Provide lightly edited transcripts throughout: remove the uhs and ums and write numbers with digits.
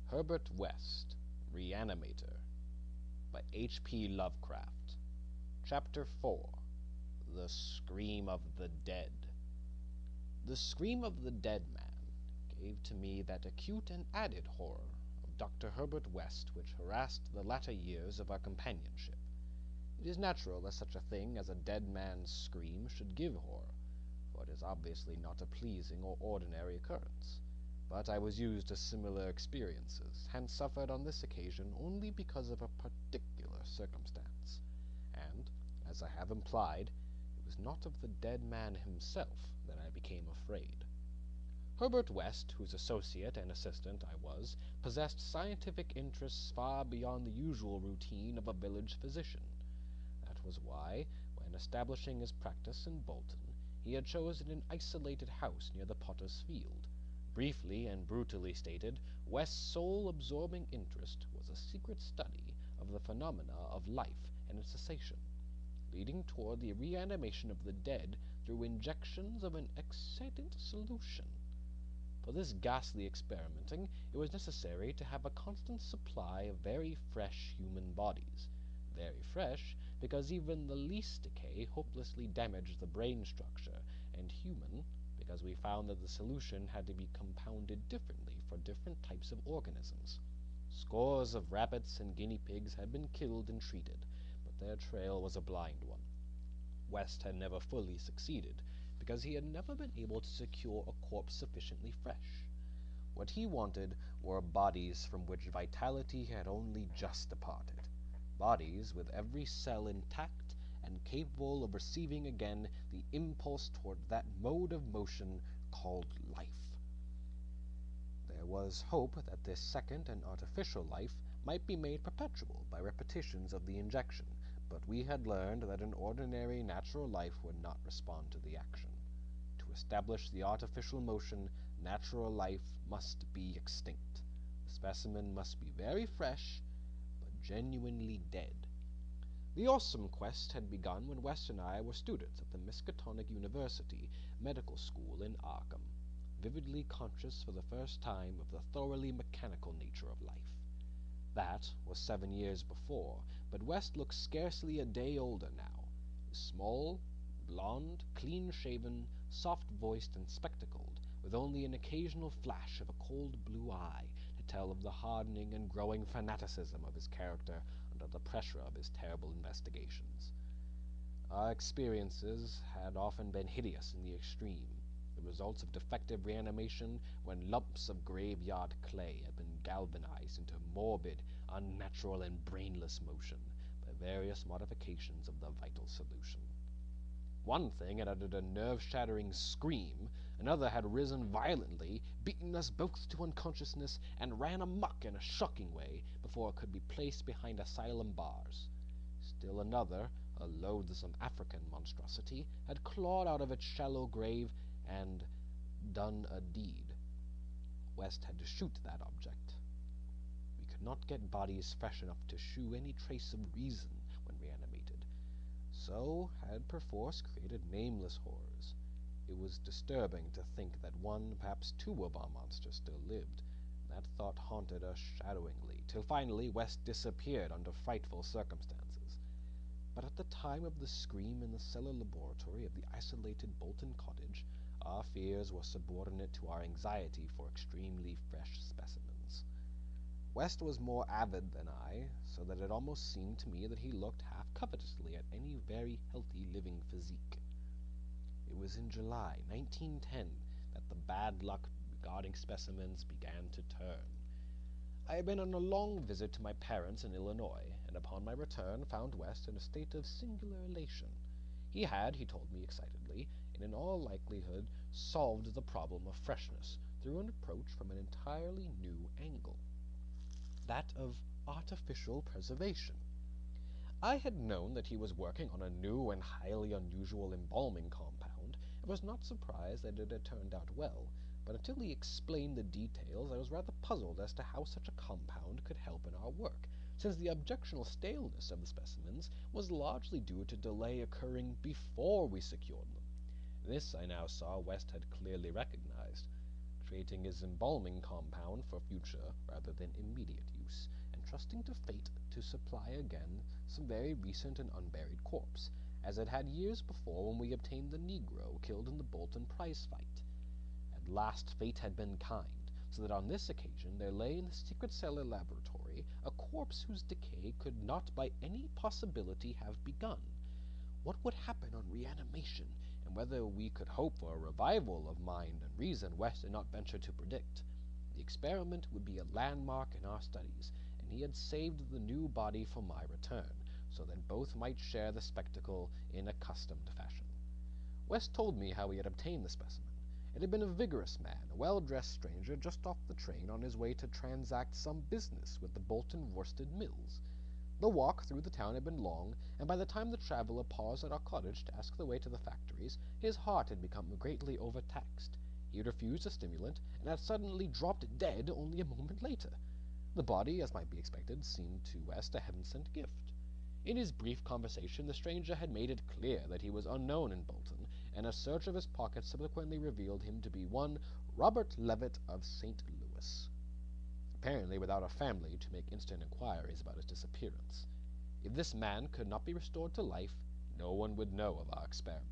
Herbert West, Reanimator, by HP Lovecraft. Chapter 4. The Scream of the Dead. The scream of the dead man gave to me that acute and added horror of Dr. Herbert West which harassed the latter years of our companionship. It is natural that such a thing as a dead man's scream should give horror, for it is obviously not a pleasing or ordinary occurrence. But I was used to similar experiences, and suffered on this occasion only because of a particular circumstance. And, as I have implied, it was not of the dead man himself that I became afraid. Herbert West, whose associate and assistant I was, possessed scientific interests far beyond the usual routine of a village physician. That was why, when establishing his practice in Bolton, he had chosen an isolated house near the Potter's Field. Briefly and brutally stated, West's sole absorbing interest was a secret study of the phenomena of life and its cessation, leading toward the reanimation of the dead through injections of an excitant solution. For this ghastly experimenting it was necessary to have a constant supply of very fresh human bodies. Very fresh, because even the least decay hopelessly damaged the brain structure, and human, because we found that the solution had to be compounded differently for different types of organisms. Scores of rabbits and guinea pigs had been killed and treated, but their trail was a blind one. West had never fully succeeded, because he had never been able to secure a corpse sufficiently fresh. What he wanted were bodies from which vitality had only just departed, bodies with every cell intact and capable of receiving again the impulse toward that mode of motion called life. There was hope that this second and artificial life might be made perpetual by repetitions of the injection, but we had learned that an ordinary natural life would not respond to the action. To establish the artificial motion, natural life must be extinct. The specimen must be very fresh, but genuinely dead. The awesome quest had begun when West and I were students at the Miskatonic University Medical School in Arkham, vividly conscious for the first time of the thoroughly mechanical nature of life. That was 7 years before, but West looked scarcely a day older now. Small, blond, clean-shaven, soft-voiced, and spectacled, with only an occasional flash of a cold blue eye to tell of the hardening and growing fanaticism of his character under the pressure of his terrible investigations. Our experiences had often been hideous in the extreme, the results of defective reanimation when lumps of graveyard clay had been galvanized into morbid, unnatural, and brainless motion by various modifications of the vital solution. One thing had uttered a nerve-shattering scream, another had risen violently, beaten us both to unconsciousness, and ran amok in a shocking way before it could be placed behind asylum bars. Still another, a loathsome African monstrosity, had clawed out of its shallow grave and done a deed. West had to shoot that object. We could not get bodies fresh enough to shew any trace of reason when reanimated, so had perforce created nameless horrors. It was disturbing to think that one, perhaps two of our monsters still lived. That thought haunted us shadowingly, till finally West disappeared under frightful circumstances. But at the time of the scream in the cellar laboratory of the isolated Bolton cottage, our fears were subordinate to our anxiety for extremely fresh specimens. West was more avid than I, so that it almost seemed to me that he looked half covetously at any very healthy living physique. It was in July 1910 that the bad luck regarding specimens began to turn. I had been on a long visit to my parents in Illinois, and upon my return found West in a state of singular elation. He had, he told me excitedly, and in all likelihood solved the problem of freshness through an approach from an entirely new angle, that of artificial preservation. I had known that he was working on a new and highly unusual embalming compound, and was not surprised that it had turned out well, but until he explained the details I was rather puzzled as to how such a compound could help in our work, since the objectionable staleness of the specimens was largely due to delay occurring before we secured them. This I now saw West had clearly recognized. creating his embalming compound for future rather than immediate use, and trusting to fate to supply again some very recent and unburied corpse, as it had years before when we obtained the Negro killed in the Bolton prize fight. At last fate had been kind, so that on this occasion there lay in the secret cellar laboratory a corpse whose decay could not by any possibility have begun. What would happen on reanimation, and whether we could hope for a revival of mind and reason, West did not venture to predict. The experiment would be a landmark in our studies, and he had saved the new body for my return, so that both might share the spectacle in accustomed fashion. West told me how he had obtained the specimen. It had been a vigorous man, a well-dressed stranger just off the train on his way to transact some business with the Bolton worsted mills. The walk through the town had been long, and by the time the traveler paused at our cottage to ask the way to the factories, his heart had become greatly overtaxed. He had refused a stimulant, and had suddenly dropped dead only a moment later. The body, as might be expected, seemed to West a heaven-sent gift. In his brief conversation, the stranger had made it clear that he was unknown in Bolton, and a search of his pockets subsequently revealed him to be one Robert Levitt of St. Louis, apparently without a family to make instant inquiries about his disappearance. If this man could not be restored to life, no one would know of our experiment.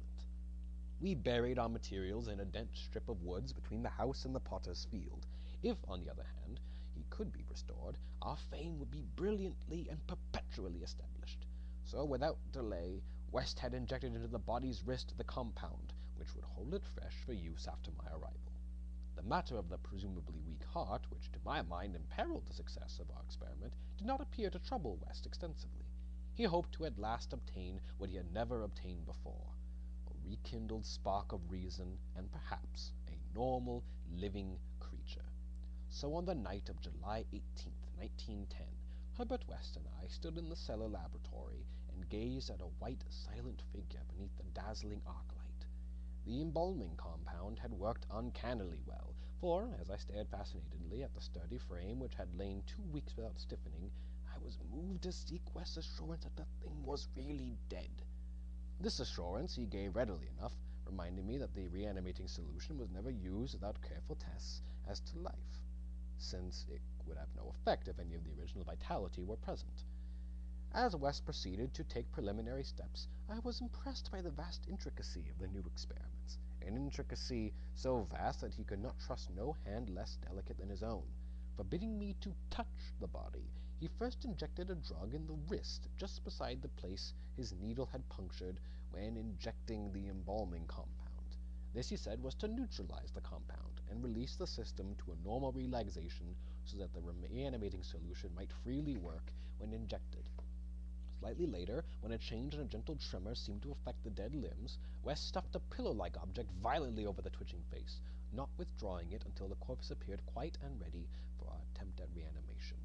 We buried our materials in a dense strip of woods between the house and the potter's field. If, on the other hand, he could be restored, our fame would be brilliantly and perpetually established. So, without delay, West had injected into the body's wrist the compound, which would hold it fresh for use after my arrival. The matter of the presumably weak heart, which to my mind imperiled the success of our experiment, did not appear to trouble West extensively. He hoped to at last obtain what he had never obtained before, a rekindled spark of reason, and perhaps a normal, living creature. So on the night of July 18th, 1910, Herbert West and I stood in the cellar laboratory and gazed at a white, silent figure beneath the dazzling arc light. The embalming compound had worked uncannily well, for, as I stared fascinatedly at the sturdy frame which had lain 2 weeks without stiffening, I was moved to seek West's assurance that the thing was really dead. This assurance he gave readily enough, reminding me that the reanimating solution was never used without careful tests as to life, since it would have no effect if any of the original vitality were present. As West proceeded to take preliminary steps, I was impressed by the vast intricacy of the new experiments, an intricacy so vast that he could not trust no hand less delicate than his own. Forbidding me to touch the body, he first injected a drug in the wrist just beside the place his needle had punctured when injecting the embalming compound. This, he said, was to neutralize the compound and release the system to a normal relaxation so that the reanimating solution might freely work when injected. Slightly later, when a change and a gentle tremor seemed to affect the dead limbs, West stuffed a pillow-like object violently over the twitching face, not withdrawing it until the corpse appeared quite and ready for our attempt at reanimation.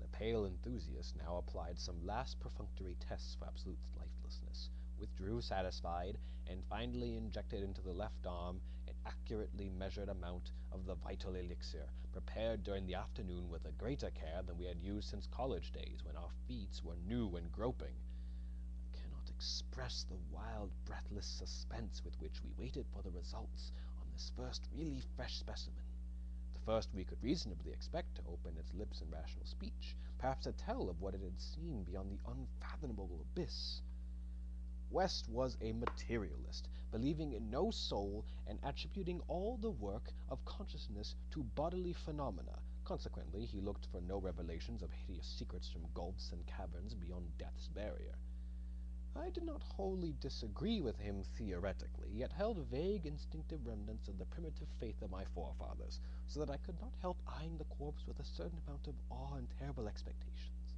The pale enthusiast now applied some last perfunctory tests for absolute lifelessness, withdrew satisfied, and finally injected into the left arm an accurately measured amount of the vital elixir, prepared during the afternoon with a greater care than we had used since college days, when our feet were new and groping. I cannot express the wild, breathless suspense with which we waited for the results on this first really fresh specimen. The first we could reasonably expect to open its lips in rational speech, perhaps to tell of what it had seen beyond the unfathomable abyss. West was a materialist, believing in no soul and attributing all the work of consciousness to bodily phenomena. Consequently, he looked for no revelations of hideous secrets from gulfs and caverns beyond death's barrier. I did not wholly disagree with him theoretically, yet held vague instinctive remnants of the primitive faith of my forefathers, so that I could not help eyeing the corpse with a certain amount of awe and terrible expectations.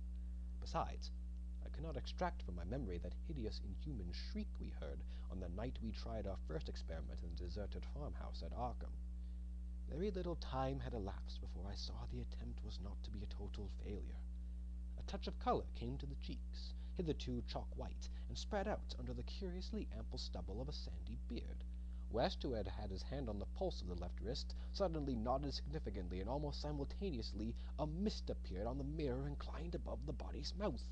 Besides, I could not extract from my memory that hideous, inhuman shriek we heard on the night we tried our first experiment in the deserted farmhouse at Arkham. Very little time had elapsed before I saw the attempt was not to be a total failure. A touch of color came to the cheeks, hitherto chalk white, and spread out under the curiously ample stubble of a sandy beard. West, who had had his hand on the pulse of the left wrist, suddenly nodded significantly, and almost simultaneously a mist appeared on the mirror inclined above the body's mouth.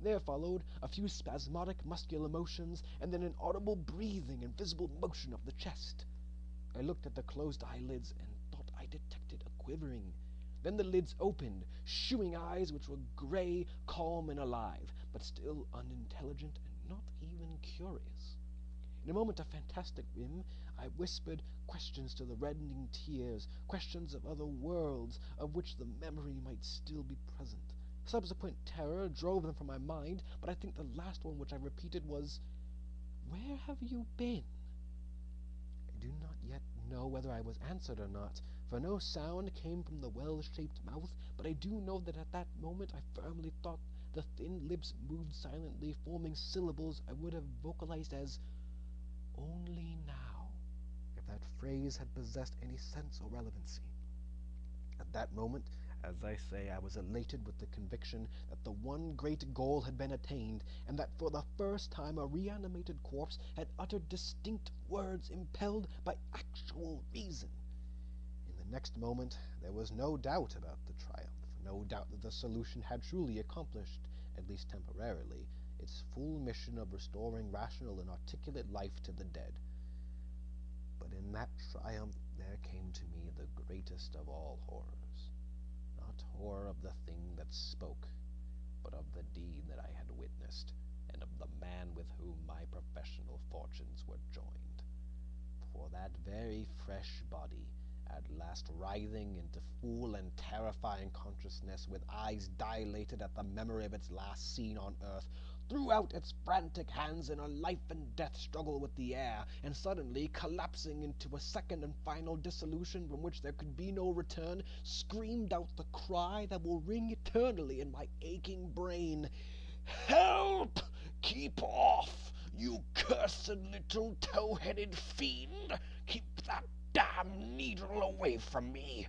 There followed a few spasmodic muscular motions, and then an audible breathing and visible motion of the chest. I looked at the closed eyelids and thought detected a quivering. Then the lids opened, shewing eyes which were grey, calm, and alive, but still unintelligent and not even curious. In a moment of fantastic whim, I whispered questions to the reddening tears, questions of other worlds, of which the memory might still be present. Subsequent terror drove them from my mind, but I think the last one which I repeated was, "Where have you been?" I do not yet know whether I was answered or not, for no sound came from the well-shaped mouth, but I do know that at that moment I firmly thought the thin lips moved silently, forming syllables I would have vocalized as "only now," if that phrase had possessed any sense or relevancy. At that moment, as I say, I was elated with the conviction that the one great goal had been attained, and that for the first time a reanimated corpse had uttered distinct words impelled by actual reason. In the next moment there was no doubt about the triumph, no doubt that the solution had truly accomplished, at least temporarily, its full mission of restoring rational and articulate life to the dead. But in that triumph there came to me the greatest of all horrors. Not horror of the thing that spoke, but of the deed that I had witnessed, and of the man with whom my professional fortunes were joined. For that very fresh body, at last writhing into full and terrifying consciousness, with eyes dilated at the memory of its last scene on earth, threw out its frantic hands in a life-and-death struggle with the air, and suddenly, collapsing into a second and final dissolution from which there could be no return, screamed out the cry that will ring eternally in my aching brain: "Help! Keep off, you cursed little tow-headed fiend! Keep that damned needle away from me!"